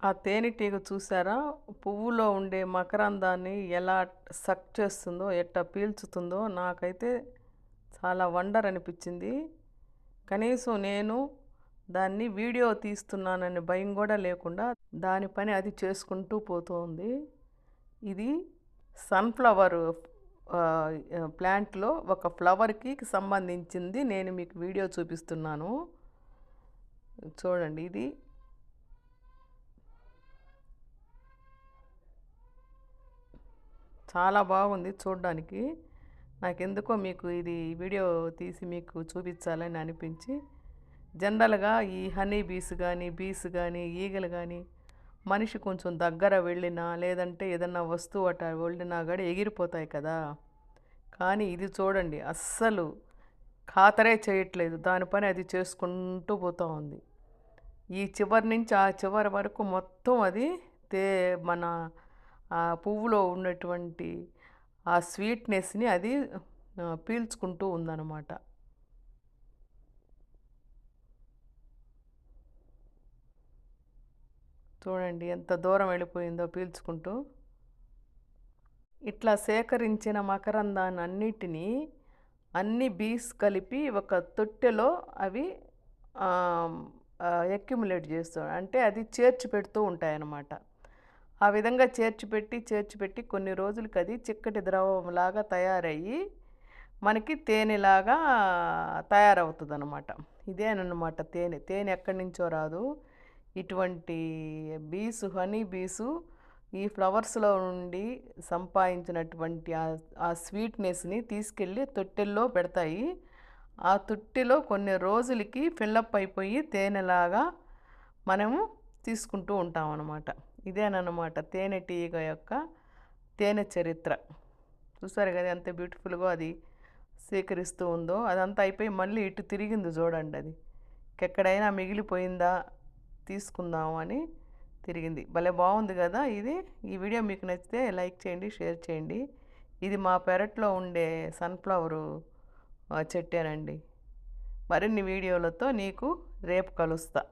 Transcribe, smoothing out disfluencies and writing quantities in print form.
ఆ తేనెటీగ చూసారా? పువ్వులో ఉండే మకరందాన్ని ఎలా సక్ చేస్తుందో, ఎట్టా పీల్చుతుందో నాకైతే చాలా వండర్ అనిపించింది. కనీసం నేను దాన్ని వీడియో తీస్తున్నాననే భయం గూడా లేకుండా దాని పని అది చేసుకుంటూ పోతోంది. ఇది సన్‌ఫ్లవర్ ప్లాంట్‌లో ఒక ఫ్లవర్‌కి సంబంధించింది నేను మీకు వీడియో చూపిస్తున్నాను. చూడండి ఇది చాలా బాగుంది చూడ్డానికి. నాకెందుకో మీకు ఇది వీడియో తీసి మీకు చూపించాలని అనిపించి, జనరల్‌గా ఈ హనీ బీస్ గానీ, ఈగలు గానీ, మనిషి కొంచెం దగ్గర వెళ్ళినా, లేదంటే ఏదన్నా వస్తువు అట వెళ్ళినా గూడా ఎగిరిపోతాయి కదా! కానీ ఇది చూడండి అస్సలు ఖాతరే చేయట్లేదు. దాని పని అది చేసుకుంటూ పోతా ఉంది. ఈ చివరి నుంచి ఆ చివరి వరకు మొత్తం అది తే మన పువ్వులో ఉన్నటువంటి ఆ స్వీట్‌నెస్‌ని అది పీల్చుకుంటూ ఉందనమాట. చూడండి ఎంత దూరం వెళ్ళిపోయిందో పీల్చుకుంటూ. ఇట్లా సేకరించిన మకరందాన్నన్నిటినీ అన్ని బీస్ కలిపి ఒక తొట్టెలో అవి ఆహ్, అక్యుములేట్ చేస్తూ అంటే అది చేర్చి పెడుతూ ఉంటాయన్నమాట. ఆ విధంగా చేర్చి పెట్టి కొన్ని రోజులకి అది చిక్కటి ద్రవంలాగా తయారయ్యి మనకి తేనెలాగా తయారవుతుందన్నమాట. ఇదేనన్నమాట తేనె. తేనె ఎక్కడి నుంచో రాదు. ఇటువంటి హనీ బీసు ఈ ఫ్లవర్స్‌లో నుండి సంపాదించినటువంటి ఆ స్వీట్‌నెస్‌ని తీసుకెళ్ళి తొట్టెల్లో పెడతాయి. ఆ తొట్టెలో కొన్ని రోజులకి ఫిల్లప్ అయిపోయి తేనెలాగా మనము తీసుకుంటూ ఉంటామన్నమాట. ఇదేనన్నమాట తేనెటీగ యొక్క తేనె చరిత్ర. చూసారు కదా ఎంత బ్యూటిఫుల్‌గా అది సేకరిస్తూ ఉందో. అదంతా అయిపోయి మళ్ళీ ఇటు తిరిగింది చూడండి అది. ఇంకెక్కడైనా మిగిలిపోయిందా తీసుకుందాం అని తిరిగింది. భలే బాగుంది కదా ఇది. ఈ వీడియో మీకు నచ్చితే లైక్ చేయండి, షేర్ చేయండి. ఇది మా పెరట్లో ఉండే సన్‌ఫ్లవరు చెట్టేనండి. మరిన్ని వీడియోలతో నీకు రేపు కలుస్తా.